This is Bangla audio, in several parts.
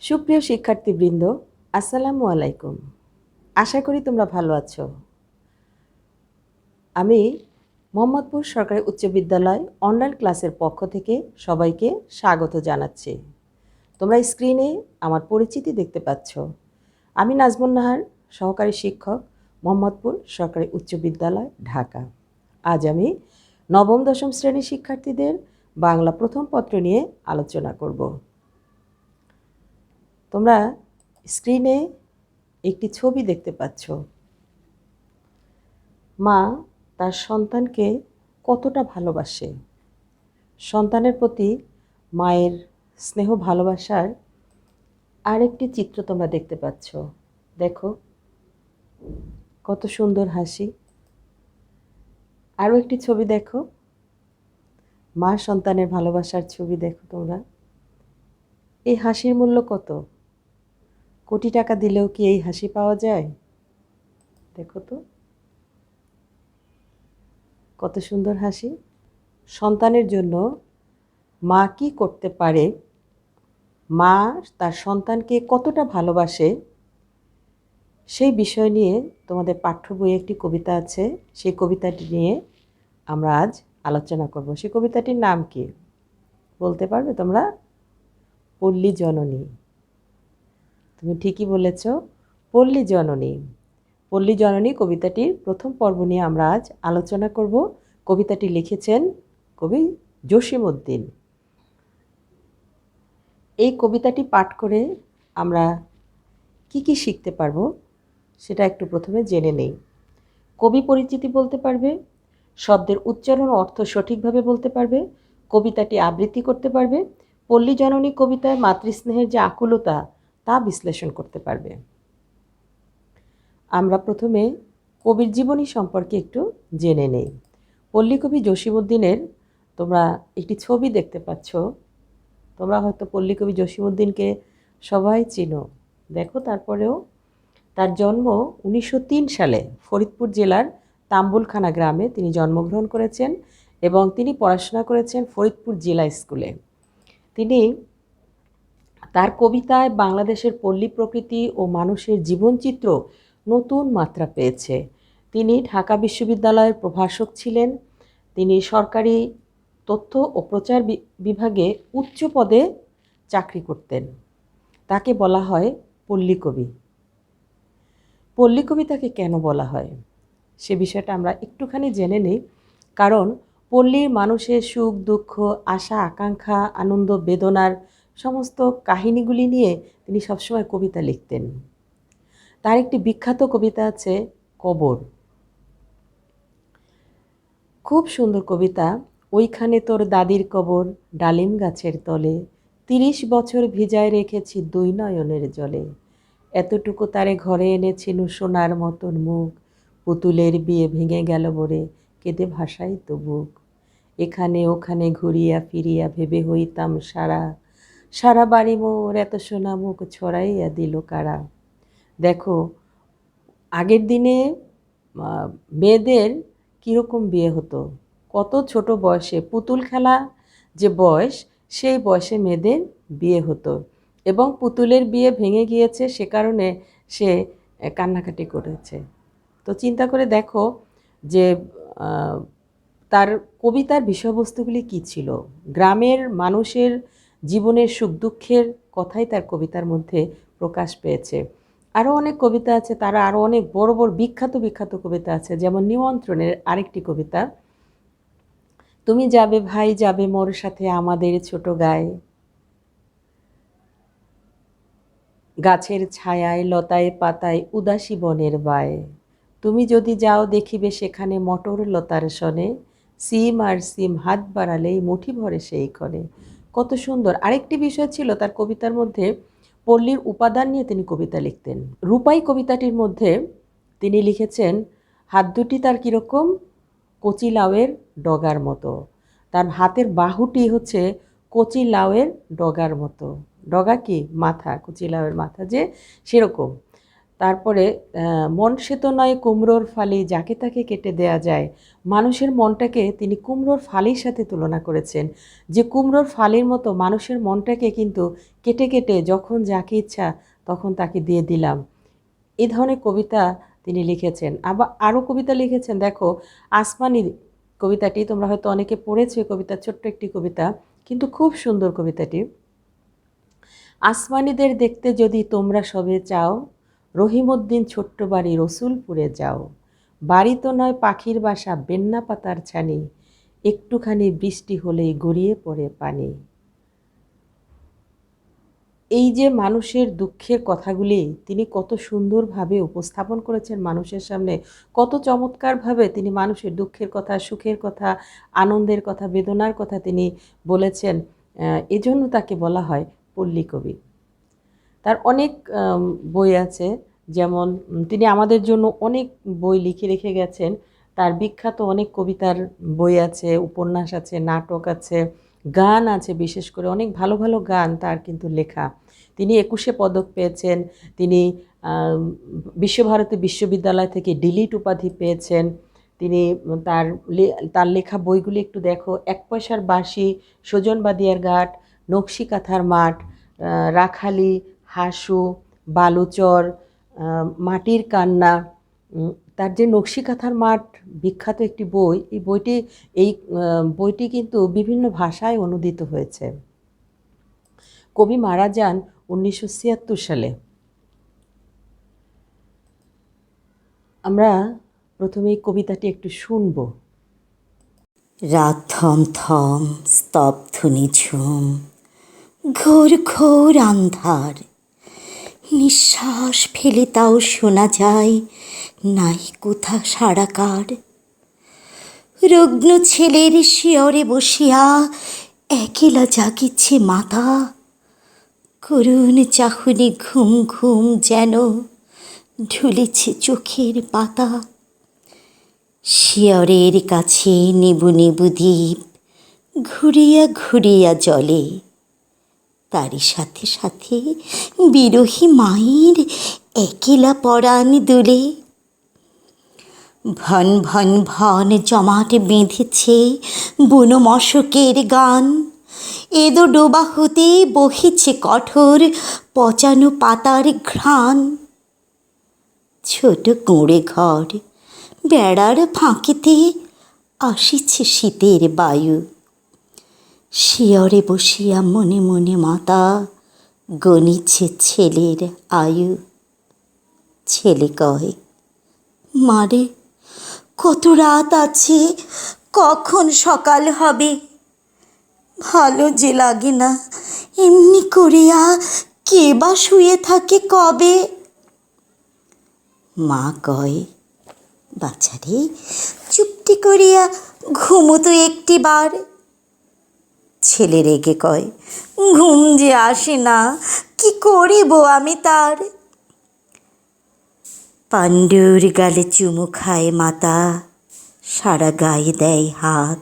সুপ্রিয় শিক্ষার্থীবৃন্দ, আসসালামু আলাইকুম। আশা করি তোমরা ভালো আছো। আমি মোহাম্মদপুর সরকারি উচ্চ বিদ্যালয় অনলাইন ক্লাসের পক্ষ থেকে সবাইকে স্বাগত জানাচ্ছি। তোমরা স্ক্রিনে আমার পরিচিতি দেখতে পাচ্ছ। আমি নাজমুন নাহার, সহকারী শিক্ষক, মোহাম্মদপুর সরকারি উচ্চ বিদ্যালয়, ঢাকা। আজ আমি নবম দশম শ্রেণীর শিক্ষার্থীদের বাংলা প্রথম পত্র নিয়ে আলোচনা করব। তোমরা স্ক্রিনে একটি ছবি দেখতে পাচ্ছ। মা তার সন্তানকে কতটা ভালোবাসে। সন্তানের প্রতি মায়ের স্নেহ ভালোবাসার আরেকটি চিত্র তোমরা দেখতে পাচ্ছ। দেখো কত সুন্দর হাসি। আরও একটি ছবি দেখো, মা সন্তানের ভালোবাসার ছবি দেখো তোমরা। এই হাসির মূল্য কত? কোটি টাকা দিলেও কি এই হাসি পাওয়া যায়? দেখো তো কত সুন্দর হাসি। সন্তানের জন্য মা কি করতে পারে, মা তার সন্তানকে কতটা ভালোবাসে, সেই বিষয় নিয়ে তোমাদের পাঠ্য বইয়ে একটি কবিতা আছে। সেই কবিতাটি নিয়ে আমরা আজ আলোচনা করব। সেই কবিতাটির নাম কি বলতে পারবে তোমরা? পল্লী জননী। তুমি ঠিকই বলেছ, পল্লী জননী। পল্লী জননী কবিতাটির প্রথম পর্ব নিয়ে আমরা আজ আলোচনা করব। কবিতাটি লিখেছেন কবি জসিমউদ্দিন। এই কবিতাটি পাঠ করে আমরা কি শিখতে পারবো সেটা একটু প্রথমে জেনে নেই। কবি পরিচিতি বলতে পারবে, শব্দের উচ্চারণ ও অর্থ সঠিকভাবে বলতে পারবে, কবিতাটি আবৃত্তি করতে পারবে, পল্লী জননী কবিতায় মাতৃস্নেহের যে আকুলতা তা বিশ্লেষণ করতে পারবে। আমরা প্রথমে কবির জীবনী সম্পর্কে একটু জেনে নেই। পল্লী কবি জসিমউদ্দিনের তোমরা একটি ছবি দেখতে পাচ্ছ। তোমরা হয়তো পল্লী কবি জসিমউদ্দিনকে সবাই চিনো। দেখো, তারপরেও তার জন্ম 1903 সালে ফরিদপুর জেলার তাম্বুলখানা গ্রামে তিনি জন্মগ্রহণ করেছেন এবং তিনি পড়াশোনা করেছেন ফরিদপুর জেলা স্কুলে। তিনি তার কবিতায় বাংলাদেশের পল্লী প্রকৃতি ও মানুষের জীবনচিত্র নতুন মাত্রা পেয়েছে। তিনি ঢাকা বিশ্ববিদ্যালয়ের প্রভাষক ছিলেন। তিনি সরকারি তথ্য ও প্রচার বিভাগে উচ্চ পদে চাকরি করতেন। তাকে বলা হয় পল্লী কবি। পল্লী কবিতাকে কেন বলা হয় সে বিষয়টা আমরা একটুখানি জেনে নিই। কারণ পল্লীর মানুষের সুখ দুঃখ, আশা আকাঙ্ক্ষা, আনন্দ বেদনার সমস্ত কাহিনীগুলি নিয়ে তিনি সবসময় কবিতা লিখতেন। তার একটি বিখ্যাত কবিতা আছে কবর। খুব সুন্দর কবিতা। ওইখানে তোর দাদির কবর, ডালিম গাছের তলে, 30 বছর ভিজায় রেখেছি দুই নয়নের জলে, এতটুকু তারে ঘরে এনেছিল সোনার মতন মুখ, পুতুলের বিয়ে ভেঙে গেল বরে, কেঁদে ভাসাই তো বুক, এখানে ওখানে ঘুরিয়া ফিরিয়া ভেবে হইতাম সারা, সারা বাড়ি মোর এত সোনা মুখ ছড়াইয়া দিল কারা। দেখো, আগের দিনে মেয়েদের কীরকম বিয়ে হতো, কত ছোট বয়সে, পুতুল খেলা যে বয়স, সেই বয়সে মেয়েদের বিয়ে হতো এবং পুতুলের বিয়ে ভেঙে গিয়েছে সে কারণে সে কান্নাকাটি করেছে। তো চিন্তা করে দেখো যে তার কবিতার বিষয়বস্তুগুলি কী ছিল। গ্রামের মানুষের জীবনের সুখ দুঃখের কথাই তার কবিতার মধ্যে প্রকাশ পেয়েছে। আরও অনেক কবিতা আছে, তারা আরও অনেক বড় বড় বিখ্যাত কবিতা আছে। যেমন নিমন্ত্রণের আরেকটি কবিতা, তুমি যাবে ভাই যাবে মোর সাথে আমাদের ছোট গায়ে, গাছের ছায়ায় লতায় পাতায় উদাসী বনের বায়ে, তুমি যদি যাও দেখিবে সেখানে মটর লতার সনে, সিম আর সিম হাত বাড়ালেই মুঠি ভরে সেই ক্ষণে। কত সুন্দর। আরেকটি বিষয় ছিল তার কবিতার মধ্যে, পল্লীর উপাদান নিয়ে তিনি কবিতা লিখতেন। রূপাই কবিতাটির মধ্যে তিনি লিখেছেন, হাত দুটি তার কীরকম, কচি লাউয়ের ডগার মতো। তার হাতের বাহুটি হচ্ছে কচি লাউয়ের ডগার মতো। ডগা কি? মাথা, কচি লাউয়ের মাথা যে সেরকম। তারপরে মন সে তো নয় কুমড়োর ফালি, যাকে তাকে কেটে দেয়া যায়। মানুষের মনটাকে তিনি কুমড়োর ফালির সাথে তুলনা করেছেন, যে কুমড়োর ফালির মতো মানুষের মনটাকে কিন্তু কেটে কেটে যখন যাকে ইচ্ছা তখন তাকে দিয়ে দিলাম। এই ধরনের কবিতা তিনি লিখেছেন। আবার আরও কবিতা লিখেছেন, দেখো আসমানি কবিতাটি তোমরা হয়তো অনেকে পড়েছো। কবিতা ছোট্ট একটি কবিতা, কিন্তু খুব সুন্দর কবিতাটি। আসমানিদের দেখতে যদি তোমরা সবে চাও, রহিমউদ্দিন ছোট্ট বাড়ি রসুলপুরে যাও। বাড়ি তো নয় পাখির বাসা, বেন্না পাতার ছানি, একটুখানি বৃষ্টি হলেই গড়িয়ে পড়ে পানি। এই যে মানুষের দুঃখের কথাগুলি তিনি কত সুন্দরভাবে উপস্থাপন করেছেন মানুষের সামনে, কত চমৎকারভাবে তিনি মানুষের দুঃখের কথা, সুখের কথা, আনন্দের কথা, বেদনার কথা তিনি বলেছেন। এজন্য তাকে বলা হয় পল্লী কবি। তার অনেক বই আছে, যেমন তিনি আমাদের জন্য অনেক বই লিখে রেখে গেছেন। তার বিখ্যাত অনেক কবিতার বই আছে, উপন্যাস আছে, নাটক আছে, গান আছে, বিশেষ করে অনেক ভালো ভালো গান তার কিন্তু লেখা। তিনি 21শে পদক পেয়েছেন, তিনি বিশ্বভারতী বিশ্ববিদ্যালয় থেকে ডিলিট উপাধি পেয়েছেন। তিনি তার লেখা বইগুলি একটু দেখো, এক পয়সার বাঁশি, সুজন বাদিয়ার ঘাট, নকশি কাঁথার মাঠ, রাখালি, হাসু, বালুচর, মাটির কান্না। তার যে নকশি কাঁথার মাঠ বিখ্যাত একটি বই, এই বইটি কিন্তু বিভিন্ন ভাষায় অনূদিত হয়েছে। কবি মারা যান 1976 সালে। আমরা প্রথমে এই কবিতাটি একটু শুনব। রাত থম থম, স্তব্ধ নিঝুম, ঘোর ঘোর আন্ধার। নিঃশ্বাস ফেলে তাও শোনা যায় নাই কোথা সাড়াকার। রুগ্ন ছেলের শিয়রে বসিয়া একেলা জাগিছে মাথা। করুণ চাহনি ঘুম ঘুম যেন ঢুলেছে চোখের পাতা। শিয়রের কাছে নিবু নিবু দ্বীপ ঘুরিয়া ঘুরিয়া জলে। তারই সাথে সাথে বিরহী মায়ের একেলা পরাণ দুলে। ভন ভন ভন জমাট বেঁধেছে বুনো মশকের গান। এদো ডোবা হতে বহিছে কঠোর পচানো পাতার ঘ্রাণ। ছোট কুঁড়ে ঘর, বেড়ার ফাঁকিতে আসিছে শীতের বায়ু। শিয়রে বসিয়া মনে মনে মাতা গণিছে ছেলের আয়ু। ছেলে কয়, মারে কত রাত আছে, কখন সকাল হবে। ভালো যে লাগে না, এমনি করিয়া কে বা শুয়ে থাকে কবে। মা কয়, বাছারে চুপটি করিয়া ঘুমোতো একটি বার। ছেলে রেগে কয়, ঘুম যে আসে না, কি করিব আমি তার। পাণ্ডুর গালে চুমু খায় মাতা, সারা গায়ে দেয় হাত।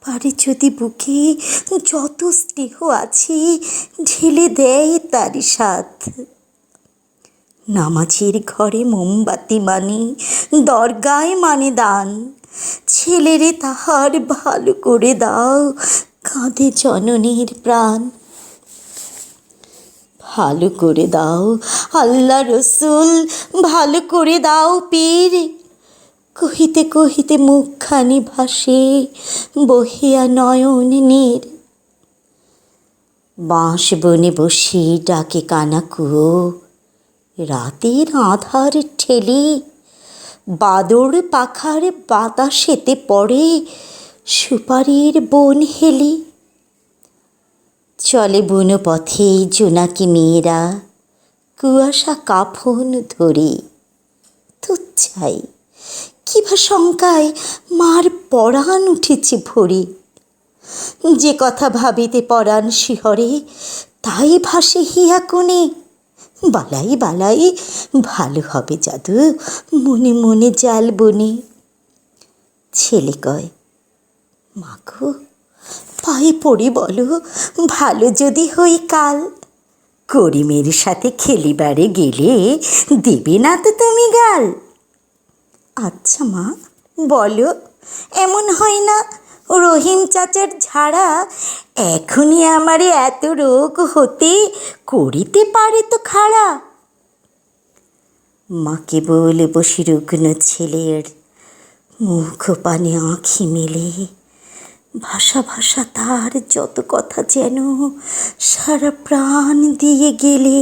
পারে যদি বুকে যত স্নেহ আছে ঢেলে দেয় তারই সাথ। নামাজের ঘরে মোমবাতি মানে, দরগায় মানে দান। ছেলেরে তাহার ভালো করে দাও, কাঁদে জননীর প্রাণ। ভালো করে দাও আল্লাহ রসুল, ভালো করে দাও পীর। কহিতে কহিতে মুখখানি ভাসে বহিয়া নয়ন নীর। বাঁশ বনে বসে ডাকে কানাকুয়ো, রাতের আধার ঠেলে। বাদর পাখার বাতাসেতে পড়ে সুপারির বন হেলে। চলে বুনো পথে জোনাকি মেয়েরা, কুয়াশা কাফন ধরে। তুচ্ছাই কিবা শঙ্কায় মার পরাণ উঠেছে ভরে। যে কথা ভাবিতে পরাণ শিহরে, তাই ভাসে হিয়া কোণে। বালাই বালাই ভালো হবে জাদু, মনে মনে জাল বনে। ছেলে কয়, মাগো পায়ে পড়ি বলো, ভালো যদি হই কাল। করিমের সাথে খেলিবারে গেলে দেবে না তো তুমি গাল? আচ্ছা মা, বলো, এমন হয় না রহিম চাচার ঝাড়া এখনই আমারে এত রোগ হতে করিতে পারে তো খাড়া? মা কেবল বসে রুগ্ন ছেলের মুখ পানে আঁখি মেলে, ভাষা ভাষা তার যত কথা যেন সারা প্রাণ দিয়ে গেলে।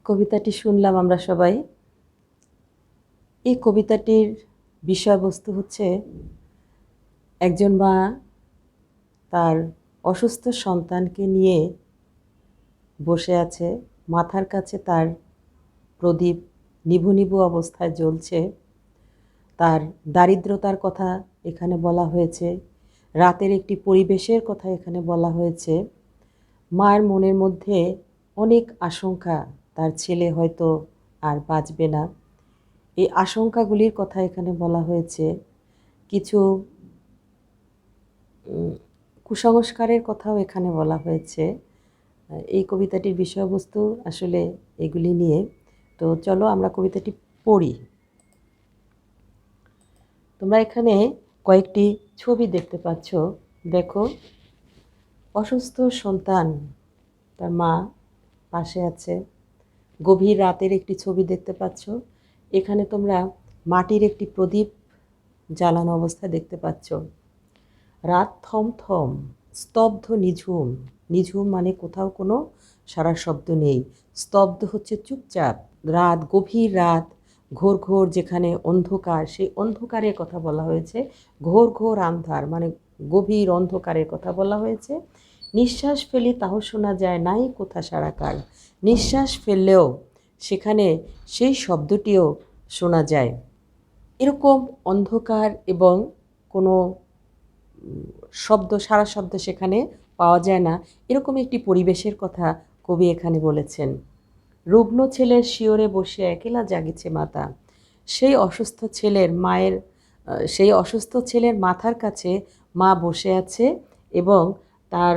কবিতাটি শুনলাম আমরা সবাই। এই কবিতাটির বিষয়বস্তু হচ্ছে একজন মা তার অসুস্থ সন্তানকে নিয়ে বসে আছে, মাথার কাছে তার প্রদীপ নিভু নিভু অবস্থায় জ্বলছে। তার দারিদ্রতার কথা এখানে বলা হয়েছে, রাতের একটি পরিবেশের কথা এখানে বলা হয়েছে। মায়ের মনের মধ্যে অনেক আশঙ্কা, তার ছেলে হয়তো আর বাঁচবে না। এই আশঙ্কাগুলির কথা এখানে বলা হয়েছে। কিছু কুসংস্কারের কথাও এখানে বলা হয়েছে। এই কবিতাটির বিষয়বস্তু আসলে এগুলি নিয়ে। তো চলো আমরা কবিতাটি পড়ি। তোমরা এখানে কয়েকটি ছবি দেখতে পাচ্ছ। দেখো, অসুস্থ সন্তান, তার মা পাশে আছে। গভীর রাতের একটি ছবি দেখতে পাচ্ছ। এখানে তোমরা মাটির একটি প্রদীপ জ্বালানো অবস্থায় দেখতে পাচ্ছ। রাত থমথম, স্তব্ধ, নিঝুম। নিঝুম মানে কোথাও কোনো সারা শব্দ নেই। স্তব্ধ হচ্ছে চুপচাপ। রাত, গভীর রাত, ঘোর ঘোর যেখানে অন্ধকার, সেই অন্ধকারের কথা বলা হয়েছে। ঘোর ঘোর আন্ধার মানে গভীর অন্ধকারের কথা বলা হয়েছে। নিঃশ্বাস ফেলি তাও শোনা যায় নাই কোথা সারাকার। নিঃশ্বাস ফেললেও সেখানে সেই শব্দটিও শোনা যায়। এরকম অন্ধকার এবং কোনো শব্দ, সারা শব্দ সেখানে পাওয়া যায় না, এরকম একটি পরিবেশের কথা কবি এখানে বলেছেন। রুগ্ন ছেলের শিয়রে বসে একলা জাগিছে মাতা। সেই অসুস্থ ছেলের মাথার কাছে মা বসে আছে এবং তার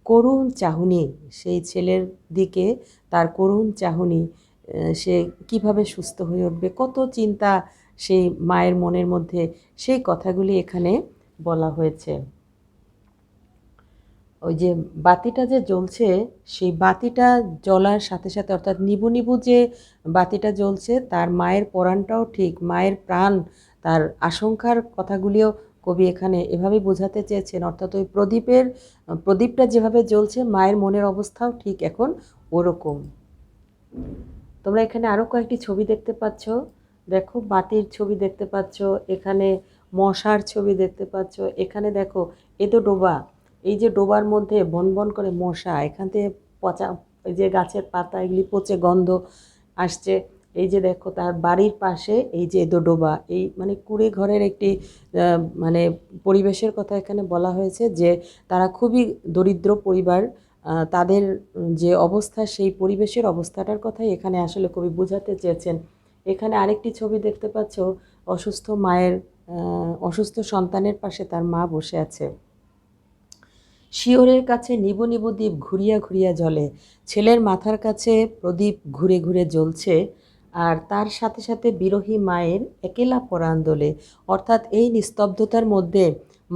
করুণ চাহনি, সেই ছেলের দিকে তার করুণ চাহনি, সে কিভাবে সুস্থ হয়ে উঠবে, কত চিন্তা সেই মায়ের মনের মধ্যে, সেই কথাগুলি এখানে বলা হয়েছে। ওই যে বাতিটা যে জ্বলছে, সেই বাতিটা জ্বলার সাথে সাথে, অর্থাৎ নিবু নিবু যে বাতিটা জ্বলছে, তার মায়ের পরাণটাও ঠিক, মায়ের প্রাণ, তার আশঙ্কার কথাগুলিও কবি এখানে এভাবে বোঝাতে চেয়েছেন। অর্থাৎ ওই প্রদীপটা যেভাবে জ্বলছে, মায়ের মনের অবস্থাও ঠিক এখন ওরকম। তোমরা এখানে আরও কয়েকটি ছবি দেখতে পাচ্ছ। দেখো, বাতির ছবি দেখতে পাচ্ছ, এখানে মশার ছবি দেখতে পাচ্ছ, এখানে দেখো এতো ডোবা, এই যে ডোবার মধ্যে বন বন করে মশা, এখান থেকে পচা, এই যে গাছের পাতা এগুলি পচে গন্ধ আসছে। এই যে দেখো তার বাড়ির পাশে এই যে এদো ডোবা, এই মানে কুড়ে ঘরের একটি মানে পরিবেশের কথা এখানে বলা হয়েছে, যে তারা খুবই দরিদ্র পরিবার, তাদের যে অবস্থা, সেই পরিবেশের অবস্থাটার কথাই এখানে আসলে কবি বোঝাতে চেয়েছেন। এখানে আরেকটি ছবি দেখতে পাচ্ছ, অসুস্থ সন্তানের পাশে তার মা বসে আছে। শিয়রের কাছে নিবু নিবু দ্বীপ ঘুরিয়া ঘুরিয়া জ্বলে। ছেলের মাথার কাছে প্রদীপ ঘুরে ঘুরে জ্বলছে, আর তার সাথে সাথে বিরহী মায়ের একেলা পরাণ দোলে। অর্থাৎ এই নিস্তব্ধতার মধ্যে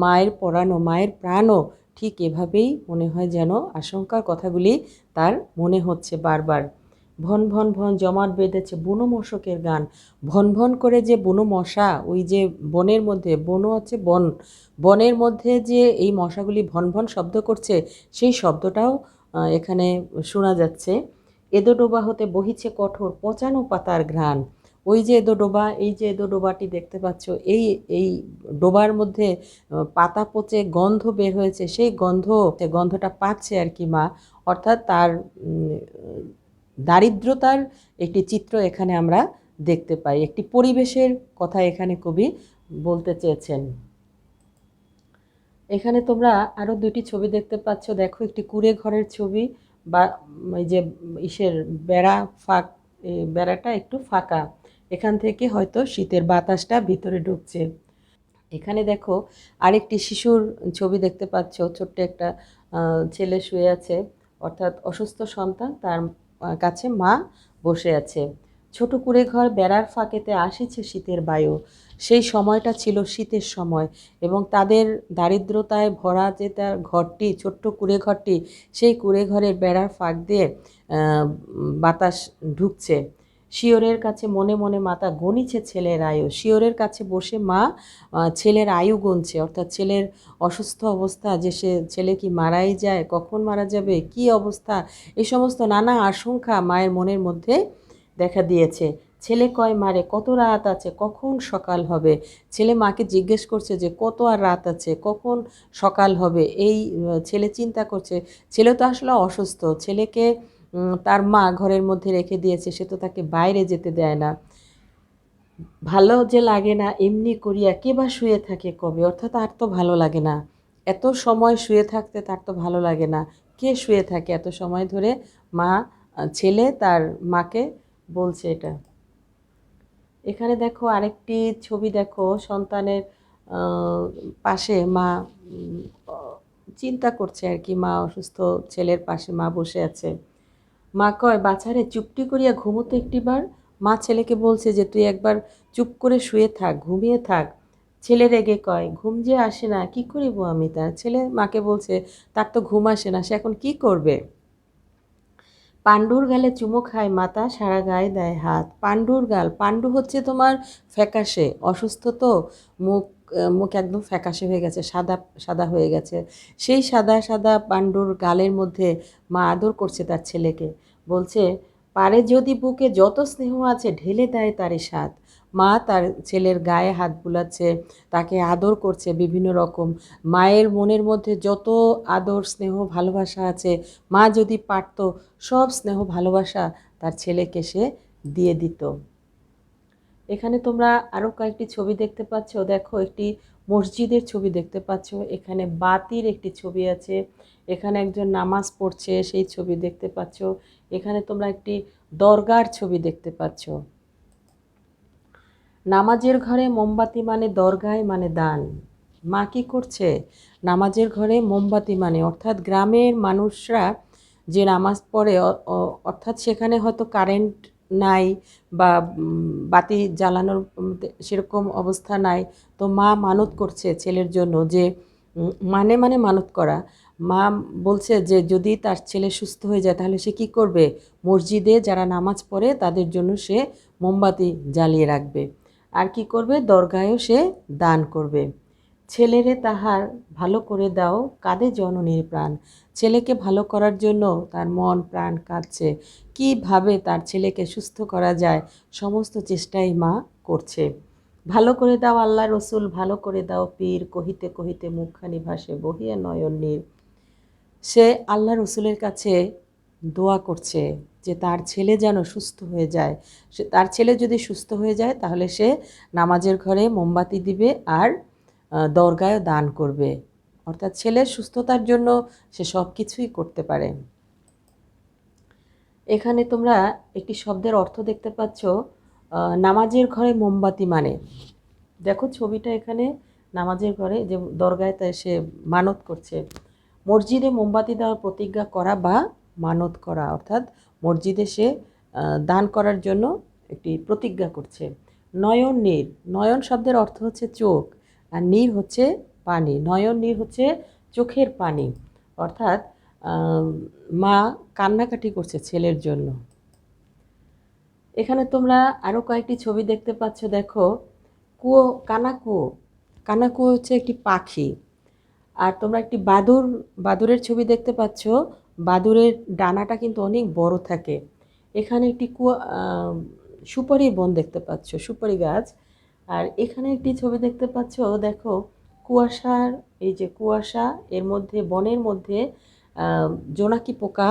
মায়ের পরাণও, মায়ের প্রাণও ঠিক এভাবেই মনে হয় যেন আশঙ্কার কথাগুলি তার মনে হচ্ছে বারবার। ভন ভন ভন জমাট বেঁধেছে বুনো মশকের গান। ভন ভন করে যে বুনো মশা, ওই যে বনের মধ্যে, বনও হচ্ছে বন, বনের মধ্যে যে এই মশাগুলি ভন ভন শব্দ করছে, সেই শব্দটাও এখানে শোনা যাচ্ছে। এদো ডোবা হতে বহিছে কঠোর পচানো পাতার ঘ্রাণ। ওই যে এদো ডোবা, এই যে এদো ডোবাটি দেখতে পাচ্ছ, এই এই ডোবার মধ্যে পাতা পচে গন্ধ বের হয়েছে, সেই গন্ধটা পাচ্ছে আর কি মা। অর্থাৎ তার দারিদ্রতার একটি চিত্র এখানে আমরা দেখতে পাই, একটি পরিবেশের কথা এখানে কবি বলতে চেয়েছেন। এখানে তোমরা আরও দুটি ছবি দেখতে পাচ্ছ। দেখো, একটি কুঁড়ে ঘরের ছবি, বা এই যে বেড়াটা একটু ফাঁকা, এখান থেকে হয়তো শীতের বাতাসটা ভিতরে ঢুকছে। এখানে দেখো আরেকটি শিশুর ছবি দেখতে পাচ্ছ। ছোট্ট একটা ছেলে শুয়ে আছে, অর্থাৎ অসুস্থ সন্তান, তার কাছে মা বসে আছে। ছোট কুঁড়ে ঘর বেড়ার ফাঁকেতে আসিছে শীতের বায়ু। সেই সময়টা ছিল শীতের সময়, এবং তাদের দারিদ্রতায় ভরা যে তার ঘরটি, ছোট্ট কুঁড়ে ঘরটি, সেই কুঁড়ে ঘরের বেড়ার ফাঁক দিয়ে বাতাস ঢুকছে। শিয়রের কাছে মনে মনে মাতা গণিছে ছেলের আয়ু। শিয়রের কাছে বসে মা ছেলের আয়ু গুনছে, অর্থাৎ ছেলের অসুস্থ অবস্থা, যে ছেলে কি মারাই যায়, কখন মারা যাবে, কি অবস্থা, এই সমস্ত নানা আশঙ্কা মায়ের মনের মধ্যে দেখা দিয়েছে। ছেলে কয় মারে কত রাত আছে, কখন সকাল হবে। ছেলে মাকে জিজ্ঞেস করছে যে কত আর রাত আছে, কখন সকাল হবে। এই ছেলে চিন্তা করছে। ছেলে তো আসলে অসুস্থ, ছেলেকে তার মা ঘরের মধ্যে রেখে দিয়েছে, সে তো তাকে বাইরে যেতে দেয় না। ভালো যে লাগে না এমনি করিয়া কে বা শুয়ে থাকে কবে, অর্থাৎ আর তো ভালো লাগে না এত সময় শুয়ে থাকতে, তার তো ভালো লাগে না। কে শুয়ে থাকে এত সময় ধরে? মা, ছেলে তার মাকে বলছে এটা। এখানে দেখো আরেকটি ছবি, দেখো সন্তানের পাশে মা চিন্তা করছে আর কি। মা অসুস্থ, ছেলের পাশে মা বসে আছে। মা কয় বাছারে চুপটি করিয়া ঘুমোতে একটিবার। মা ছেলেকে বলছে যে তুই একবার চুপ করে শুয়ে থাক, ঘুমিয়ে থাক। ছেলে রেগে কয় ঘুম যে আসে না, কি করিব আমি তার। ছেলে মাকে বলছে তার তো ঘুম আসে না, সে এখন কি করবে। পাণ্ডুর গালে চুমো খায় মাতা, সারা গায়ে দেয় হাত। পাণ্ডুর গাল, পাণ্ডু হচ্ছে তোমার ফ্যাকাশে, অসুস্থ তো, মুখ মুখ একদম ফ্যাকাশে হয়ে গেছে, সাদা সাদা হয়ে গেছে। সেই সাদা সাদা পাণ্ডুর গালের মধ্যে মা আদর করছে তার ছেলেকে। বলছে পারে যদি বুকে যত স্নেহ আছে ঢেলে দেয় তারে সাথ। মা তার ছেলের গায়ে হাত বুলাচ্ছে, তাকে আদর করছে বিভিন্ন রকম। মায়ের মনের মধ্যে যত আদর স্নেহ ভালোবাসা আছে, মা যদি পারত সব স্নেহ ভালোবাসা তার ছেলেকে সে দিয়ে দিত। এখানে তোমরা আরও কয়েকটি ছবি দেখতে পাচ্ছ। দেখো একটি মসজিদের ছবি দেখতে পাচ্ছ, এখানে বাতির একটি ছবি আছে, এখানে একজন নামাজ পড়ছে সেই ছবি দেখতে পাচ্ছ, এখানে তোমরা একটি দরগার ছবি দেখতে পাচ্ছ। নামাজের ঘরে মোমবাতি মানে দরগায় মানে দান। মা কী করছে? নামাজের ঘরে মোমবাতি মানে, অর্থাৎ গ্রামের মানুষরা যে নামাজ পড়ে, অর্থাৎ সেখানে হয়তো কারেন্ট নাই বা বাতি জ্বালানোর সেরকম অবস্থা নাই, তো মা মানত করছে ছেলের জন্য যে মানে মানে মানত করা। মা বলছে যে যদি তার ছেলে সুস্থ হয়ে যায় তাহলে সে কী করবে? মসজিদে যারা নামাজ পড়ে তাদের জন্য সে মোমবাতি জ্বালিয়ে রাখবে। আর কি করবে? দরগায়ও সে দান করবে। ছেলেরে তাহার ভালো করে দাও, কাঁদে জননীর প্রাণ। ছেলেকে ভালো করার জন্য তার মন প্রাণ কাঁদছে। কীভাবে তার ছেলেকে সুস্থ করা যায় সমস্ত চেষ্টাই মা করছে। ভালো করে দাও আল্লাহ রসুল, ভালো করে দাও পীর, কহিতে কহিতে মুখখানি ভাসে বহিয়া নয়ন নীর। সে আল্লাহ রসুলের কাছে দোয়া করছে যে তার ছেলে যেন সুস্থ হয়ে যায়। সে তার ছেলে যদি সুস্থ হয়ে যায় তাহলে সে নামাজের ঘরে মোমবাতি দিবে আর দরগায়ও দান করবে। অর্থাৎ ছেলের সুস্থতার জন্য সে সব কিছুই করতে পারে। এখানে তোমরা একটি শব্দের অর্থ দেখতে পাচ্ছ, নামাজের ঘরে মোমবাতি মানে। দেখো ছবিটা, এখানে নামাজের ঘরে যে দরগায় তাই সে মানত করছে। মসজিদে মোমবাতি দেওয়ার প্রতিজ্ঞা করা বা মানত করা, অর্থাৎ মসজিদে সে দান করার জন্য একটি প্রতিজ্ঞা করছে। নয়ন নীর, নয়ন শব্দের অর্থ হচ্ছে চোখ, আর নীর হচ্ছে পানি। নয়ন নীর হচ্ছে চোখের পানি, অর্থাৎ মা কান্নাকাটি করছে ছেলের জন্য। এখানে তোমরা আরও কয়েকটি ছবি দেখতে পাচ্ছ। দেখো কুয়ো, কানাকুয়ো। কানাকুয়ো হচ্ছে একটি পাখি। আর তোমরা একটি বাদুরের ছবি দেখতে পাচ্ছ। বাদুরের ডানাটা কিন্তু অনেক বড় থাকে। এখানে একটি সুপারি বন দেখতে পাচ্ছ, সুপারি গাছ। আর এখানে একটি ছবি দেখতে পাচ্ছ। দেখো কুয়াশার, এই যে কুয়াশা, এর মধ্যে বনের মধ্যে জোনাকি পোকা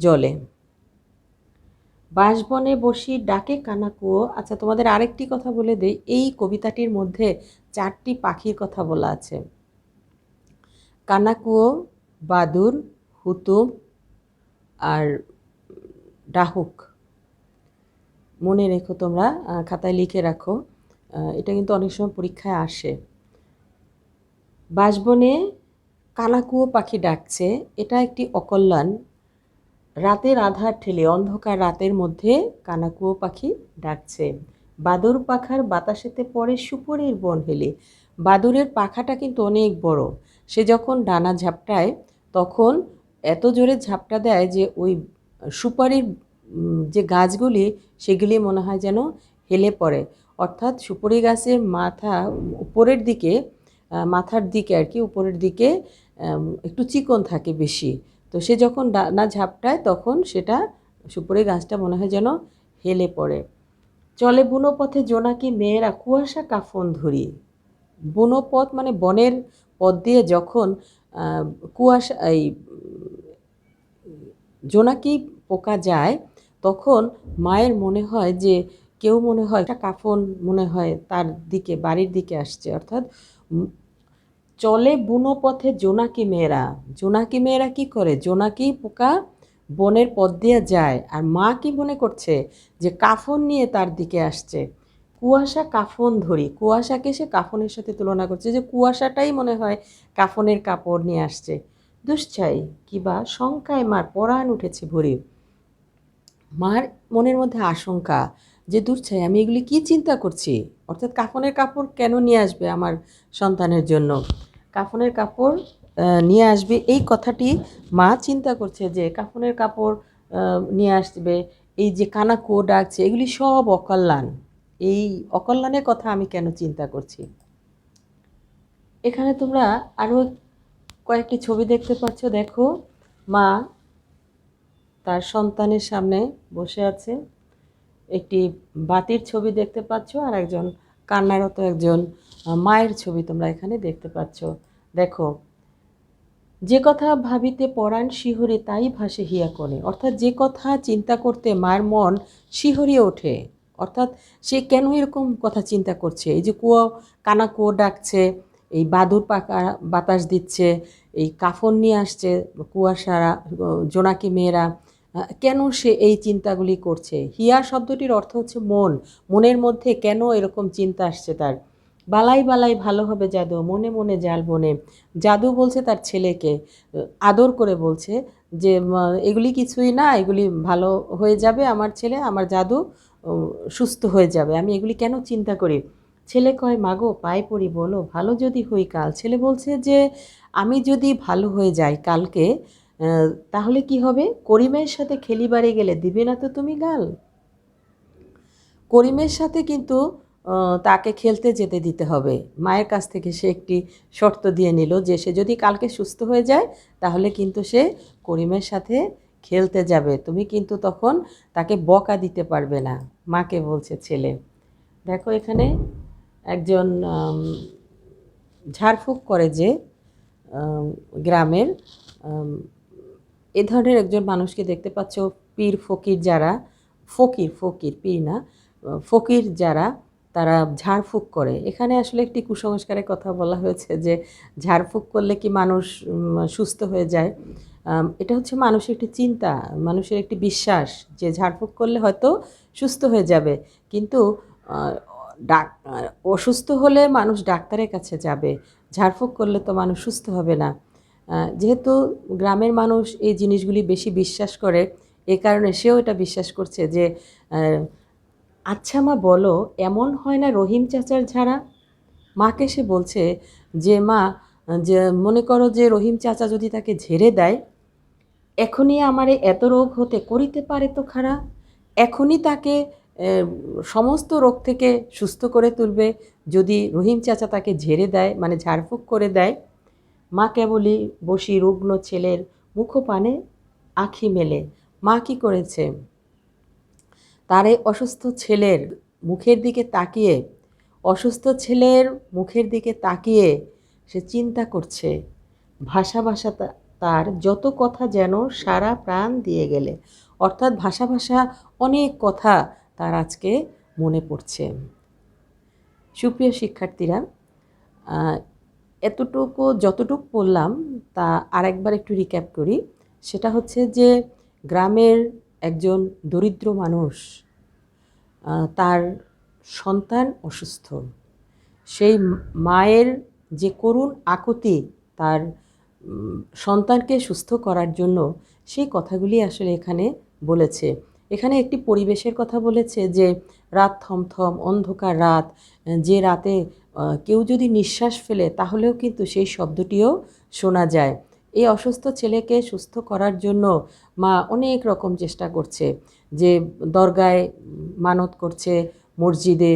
জ্বলে। বাঁশবনে বসি ডাকে কানাকুয়ো। আচ্ছা, তোমাদের আরেকটি কথা বলে দেই, এই কবিতাটির মধ্যে 4টি পাখির কথা বলা আছে: কানাকুয়ো, বাদুর, হুতুম আর ডাহুক। মনে রেখো তোমরা, খাতায় লিখে রাখো, এটা কিন্তু অনেক সময় পরীক্ষায় আসে। বাঁশবনে কানাকুয়ো পাখি ডাকছে, এটা একটি অকল্যাণ। রাতের আধার ঠেলে অন্ধকার রাতের মধ্যে কানাকুয়ো পাখি ডাকছে। বাদুর পাখার বাতাসেতে পড়ে সুপুরির বন হেলে। বাদুরের পাখাটা কিন্তু অনেক বড়। সে যখন ডানা ঝাপটায় তখন এত জোরে ঝাপটা দেয় যে ওই সুপারির যে গাছগুলি সেগুলি মনে হয় যেন হেলে পড়ে। অর্থাৎ সুপারি গাছের মাথা উপরের দিকে, মাথার দিকে আর কি, উপরের দিকে একটু চিকন থাকে বেশি। তো সে যখন ডানা ঝাপটায় তখন সেটা সুপুরি গাছটা মনে হয় যেন হেলে পড়ে। চলে বুনো পথে জোনাকি মেয়েরা কুয়াশা কাফন ধরি। বুনো পথ মানে বনের পথ দিয়ে যখন কুয়াশা এই জোনাকি পোকা যায় তখন মায়ের মনে হয় যে কেউ মনে হয় একটা কাফন মনে হয় তার দিকে, বাড়ির দিকে আসছে। অর্থাৎ চলে বুনো পথে জোনাকি মেয়েরা। জোনাকি মেয়েরা কি করে? জোনাকি পোকা বনের পথ দিয়ে যায়, আর মা কি মনে করছে যে কাফন নিয়ে তার দিকে আসছে। কুয়াশা কাফন ধরি, কুয়াশাকে সে কাফনের সাথে তুলনা করছে, যে কুয়াশাটাই মনে হয় কাফনের কাপড় নিয়ে আসছে। দুশ্চাই কিবা শঙ্কায় মার পরাণ উঠেছে ভরে। মার মনের মধ্যে আশঙ্কা যে দুশ্চাই আমি এগুলি কি চিন্তা করছি, অর্থাৎ কাফনের কাপড় কেন নিয়ে আসবে আমার সন্তানের জন্য, কাফনের কাপড় নিয়ে আসবে এই কথাটি মা চিন্তা করছে, যে কাফনের কাপড় নিয়ে আসবে, এই যে কানাকুয়ো ডাকছে, এগুলি সব অকল্যাণ। এই অকল্যাণের কথা আমি কেন চিন্তা করছি। এখানে তোমরা আরও কয়েকটি ছবি দেখতে পাচ্ছ। দেখো, মা তার সন্তানের সামনে বসে আছে। একটি বাতির ছবি দেখতে পাচ্ছ, আর একজন কান্নারত একজন মায়ের ছবি তোমরা এখানে দেখতে পাচ্ছ। দেখো, যে কথা ভাবিতে পরাণ শিহরে তাই ভাসে হিয়া কোণে। অর্থাৎ যে কথা চিন্তা করতে মায়ের মন শিহরিয়ে ওঠে। অর্থাৎ সে কেন এরকম কথা চিন্তা করছে, এই যে কানাকুয়ো ডাকছে, এই বাদুর পাকা বাতাস দিচ্ছে, এই কাফন নিয়ে আসছে কুয়াশারা, জোনাকি মেয়েরা, কেন সে এই চিন্তাগুলি করছে। হিয়া শব্দটির অর্থ হচ্ছে মন। মনের মধ্যে কেন এরকম চিন্তা আসছে তার। বালাই বালাই ভালো হবে জাদু, মনে মনে জাল বনে। জাদু বলছে তার ছেলেকে, আদর করে বলছে যে এগুলি কিছুই না, এগুলি ভালো হয়ে যাবে, আমার ছেলে, আমার জাদু সুস্থ হয়ে যাবে, আমি এগুলি কেন চিন্তা করি। ছেলে কয় মাগো পায়ে পড়ি বলো, ভালো যদি হই কাল। ছেলে বলছে যে আমি যদি ভালো হয়ে যাই কালকে, তাহলে কি হবে? করিমের সাথে খেলিবারে গেলে দিবে না তো তুমি গাল। করিমের সাথে কিন্তু তাকে খেলতে যেতে দিতে হবে। মায়ের কাছ থেকে সে একটি শর্ত দিয়ে নিল যে সে যদি কালকে সুস্থ হয়ে যায় তাহলে কিন্তু সে করিমের সাথে খেলতে যাবে, তুমি কিন্তু তখন তাকে বকা দিতে পারবে না। মাকে বলছে ছেলে। দেখো, এখানে একজন ঝাড়ফুঁক করে যে গ্রামের, এ ধরনের একজন মানুষকে দেখতে পাচ্ছ। পীর ফকির যারা, ফকির পীর না, ফকির যারা, তারা ঝাড়ফুঁক করে। এখানে আসলে একটি কুসংস্কারের কথা বলা হয়েছে যে ঝাড়ফুঁক করলে কি মানুষ সুস্থ হয়ে যায়। এটা হচ্ছে মানুষের একটি চিন্তা, মানুষের একটি বিশ্বাস যে ঝাড়ফুঁক করলে হয়তো সুস্থ হয়ে যাবে। কিন্তু অসুস্থ হলে মানুষ ডাক্তারের কাছে যাবে, ঝাড়ফুঁক করলে তো মানুষ সুস্থ হবে না। যেহেতু গ্রামের মানুষ এই জিনিসগুলি বেশি বিশ্বাস করে, এ কারণে সেও এটা বিশ্বাস করছে যে আচ্ছা মা বলো, এমন হয় না রহিম চাচার ঝাড়া? মাকে সে বলছে যে মা, যে মনে করো যে রহিম চাচা যদি তাকে ঝেড়ে দেয়, এখনই আমারে এত রোগ হতে করিতে পারে তো খাড়া, এখনই তাকে সমস্ত রোগ থেকে সুস্থ করে তুলবে যদি রহিম চাচা তাকে ঝেড়ে দেয়, মানে ঝাড়ফুঁক করে দেয়। মা কেবলই বসি রুগ্ন ছেলের মুখপানে আঁখি মেলে। মা কি করেছে? তার এই অসুস্থ ছেলের মুখের দিকে তাকিয়ে, অসুস্থ ছেলের মুখের দিকে তাকিয়ে সে চিন্তা করছে, ভাষা ভাষা তার যত কথা যেন সারা প্রাণ দিয়ে গেলে। অর্থাৎ ভাষা ভাষা অনেক কথা তার আজকে মনে পড়ছে। সুপ্রিয় শিক্ষার্থীরা, যতটুকু বললাম তা আরেকবার একটু রিক্যাপ করি। সেটা হচ্ছে যে গ্রামের একজন দরিদ্র মানুষ, তার সন্তান অসুস্থ, সেই মায়ের যে করুণ আকুতি তার সন্তানকে সুস্থ করার জন্য, সেই কথাগুলি আসলে এখানে বলেছে। এখানে একটি পরিবেশের কথা বলেছে যে রাত থমথম, অন্ধকার রাত, যে রাতে কেউ যদি নিঃশ্বাস ফেলে তাহলেও কিন্তু সেই শব্দটিও শোনা যায়। এই অসুস্থ ছেলেকে সুস্থ করার জন্য মা অনেক রকম চেষ্টা করছে, যে দরগায় মানত করছে, মসজিদে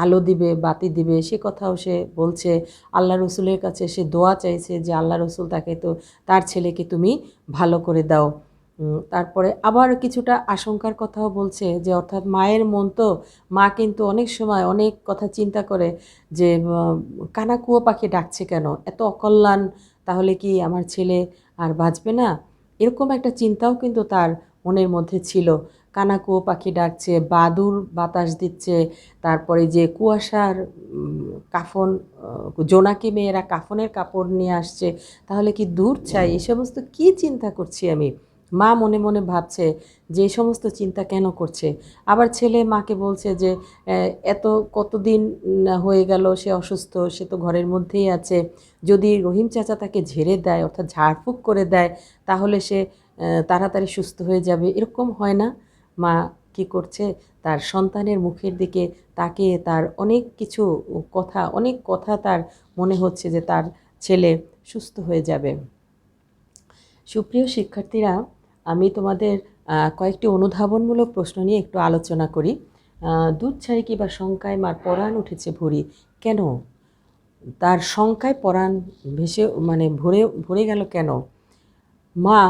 আলো দিবে, বাতি দিবে, সে কথাও সে বলছে। আল্লাহ রসুলের কাছে সে দোয়া চাইছে যে আল্লাহ রসুল তাকে তো, তার ছেলেকে তুমি ভালো করে দাও। তারপরে আবার কিছুটা আশঙ্কার কথাও বলছে, যে অর্থাৎ মায়ের মন তো, মা কিন্তু অনেক সময় অনেক কথা চিন্তা করে যে কানাকুয়ো পাখি ডাকছে কেন, এত অকল্যাণ, তাহলে কি আমার ছেলে আর বাঁচবে না? এরকম একটা চিন্তাও কিন্তু তার মনের মধ্যে ছিল। কানাকুয়ো পাখি ডাকছে, বাদুর বাতাস দিচ্ছে, তারপরে যে কুয়াশার কাফন, জোনাকি মেয়েরা কাফনের কাপড় নিয়ে আসছে, তাহলে কি দূর চাই? এই সমস্ত কী চিন্তা করছি আমি? মা মনে মনে ভাবছে যে এই সমস্ত চিন্তা কেন করছে। আবার ছেলে মাকে বলছে যে এত কতদিন হয়ে গেল সে অসুস্থ, সে তো ঘরের মধ্যেই আছে, যদি রহিম চাচা তাকে ঝেড়ে দেয়, অর্থাৎ ঝাড়ফুঁক করে দেয়, তাহলে সে তাড়াতাড়ি সুস্থ হয়ে যাবে। এরকম হয় না? মা কি করছে, তার সন্তানের মুখের দিকে তাকিয়ে তার অনেক কথা তার মনে হচ্ছে যে তার ছেলে সুস্থ হয়ে যাবে। সুপ্রিয় শিক্ষার্থীরা, আমি তোমাদের কয়েকটি অনুধাবনমূলক প্রশ্ন নিয়ে একটু আলোচনা করি। দুধ ছাড়ি কিবা শঙ্কায় মার পরাণ উঠেছে ভুরি, কেন? তার শঙ্কায় পরাণ ভরে গেল কেন? মা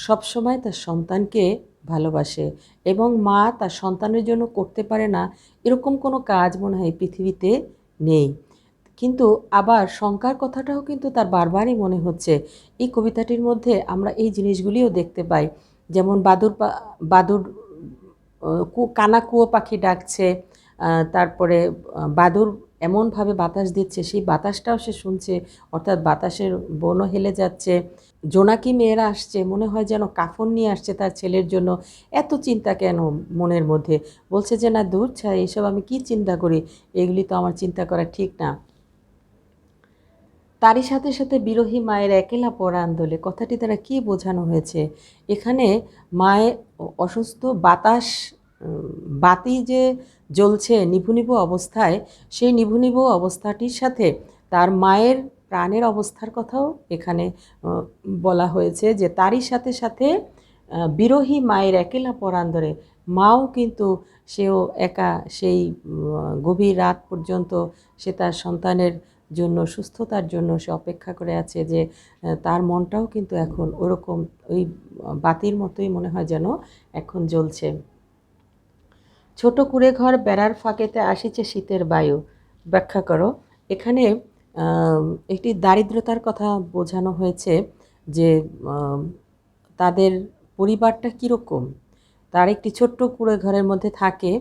সবসময় তার সন্তানকে ভালোবাসে, এবং মা তার সন্তানের জন্য করতে পারে না এরকম কোনো কাজ মনে হয় পৃথিবীতে নেই। কিন্তু আবার শঙ্কার কথাটাও কিন্তু তার বারবারই মনে হচ্ছে। এই কবিতাটির মধ্যে আমরা এই জিনিসগুলিও দেখতে পাই, যেমন বাদুর কানাকুয়ো পাখি ডাকছে, তারপরে বাদুর এমনভাবে বাতাস দিচ্ছে, সেই বাতাসটাও সে শুনছে, অর্থাৎ বাতাসের বনও হেলে যাচ্ছে। জোনাকি মেয়েরা আসছে, মনে হয় যেন কাফন নিয়ে আসছে তার ছেলের জন্য। এত চিন্তা কেন মনের মধ্যে? বলছে যে না, দূর ছাই, এসব আমি কি চিন্তা করি, এগুলি তো আমার চিন্তা করা ঠিক না। তারই সাথে সাথে বিরহী মায়ের একেলা পরাণ দোলে, কথাটি দ্বারা কী বোঝানো হয়েছে? এখানে মায়ের অসুস্থ, বাতি যে জ্বলছে নিভু নিভু অবস্থায়, সেই নিভু নিভু অবস্থাটির সাথে তার মায়ের প্রাণের অবস্থার কথাও এখানে বলা হয়েছে, যে তারই সাথে সাথে বিরহী মায়ের একেলা পরাণ ধরে, মাও কিন্তু সেও একা সেই গভীর রাত পর্যন্ত সে তার সন্তানের জন্য, সুস্থতার জন্য সে অপেক্ষা করে আছে, যে তার মনটাও কিন্তু এখন ওরকম ওই বাতির মতোই মনে হয় যেন এখন জ্বলছে। ছোট কুঁড়ে ঘর বেড়ার ফাঁকেতে আসিছে শীতের বায়ু, ব্যাখ্যা করো। এখানে একটি দারিদ্রতার কথা বোঝানো হয়েছে, যে তাদের পরিবারটা কীরকম। তার একটি ছোট্ট কুঁড়ে ঘরের মধ্যে থাকে,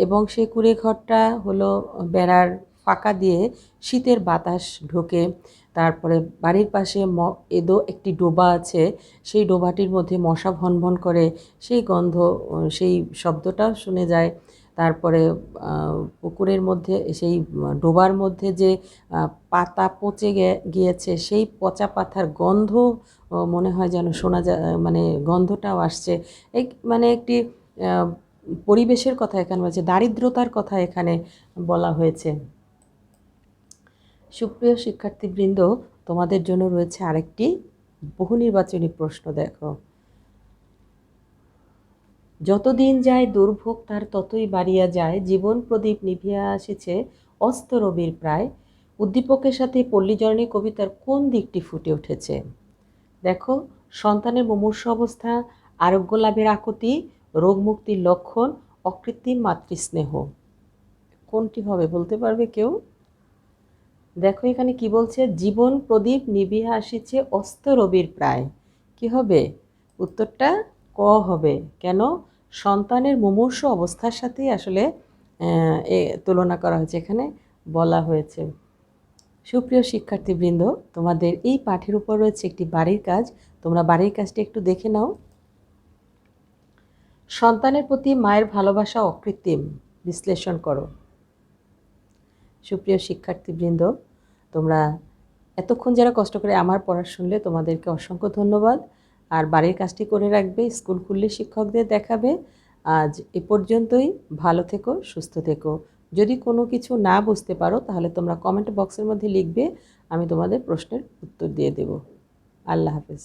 এবং সেই কুঁড়ে ঘরটা হলো বেড়ার ফাঁকা দিয়ে শীতের বাতাস ঢোকে। তারপরে বাড়ির পাশে একটি ডোবা আছে, সেই ডোবাটির মধ্যে মশা ভনভন করে, সেই গন্ধ, সেই শব্দটাও শুনে যায়। তারপরে পুকুরের মধ্যে, সেই ডোবার মধ্যে যে পাতা পচে গিয়েছে, সেই পচা পাতার গন্ধ মনে হয় যেন শোনা যায়, গন্ধটাও আসছে। একটি পরিবেশের কথা এখানে বলছে, দারিদ্রতার কথা এখানে বলা হয়েছে। সুপ্রিয় শিক্ষার্থীবৃন্দ, তোমাদের জন্য রয়েছে আরেকটি বহু নির্বাচনী প্রশ্ন। দেখো, যতদিন যায় দুর্ভোগ তার ততই বাড়িয়া যায়, জীবন প্রদীপ নিভিয়া আসিছে অস্ত রবির প্রায়, উদ্দীপকের সাথে পল্লীজননী কবিতার কোন দিকটি ফুটে উঠেছে? দেখো, সন্তানের মুমূর্ষু অবস্থা, আরোগ্য লাভের আকুতি, রোগ মুক্তির লক্ষণ, অকৃত্রিম মাতৃস্নেহ, কোনটি হবে বলতে পারবে কেউ? দেখো এখানে কি বলছে, জীবন প্রদীপ নিভিয়া আসিছে অস্ত রবির প্রায়, কি হবে? উত্তরটা ক হবে। কেন? সন্তানের মুমূর্ষু অবস্থার সাথেই আসলে তুলনা করা হয়েছে, এখানে বলা হয়েছে। সুপ্রিয় শিক্ষার্থীবৃন্দ, তোমাদের এই পাঠের উপর রয়েছে একটি বাড়ির কাজ, তোমরা বাড়ির কাজটি একটু দেখে নাও। সন্তানের প্রতি মায়ের ভালোবাসা অকৃত্রিম, বিশ্লেষণ করো। সুপ্রিয় শিক্ষার্থীবৃন্দ, তোমরা এতক্ষণ যারা কষ্ট করে আমার পড়া শুনলে তোমাদেরকে অসংখ্য ধন্যবাদ। আর বাড়ির কাজটি করে রাখবে, স্কুল খুললে শিক্ষকদের দেখাবে। আজ এ পর্যন্তই। ভালো থেকো, সুস্থ থেকো। যদি কোনো কিছু না বুঝতে পারো তাহলে তোমরা কমেন্ট বক্সের মধ্যে লিখবে, আমি তোমাদের প্রশ্নের উত্তর দিয়ে দেব। আল্লাহ হাফেজ।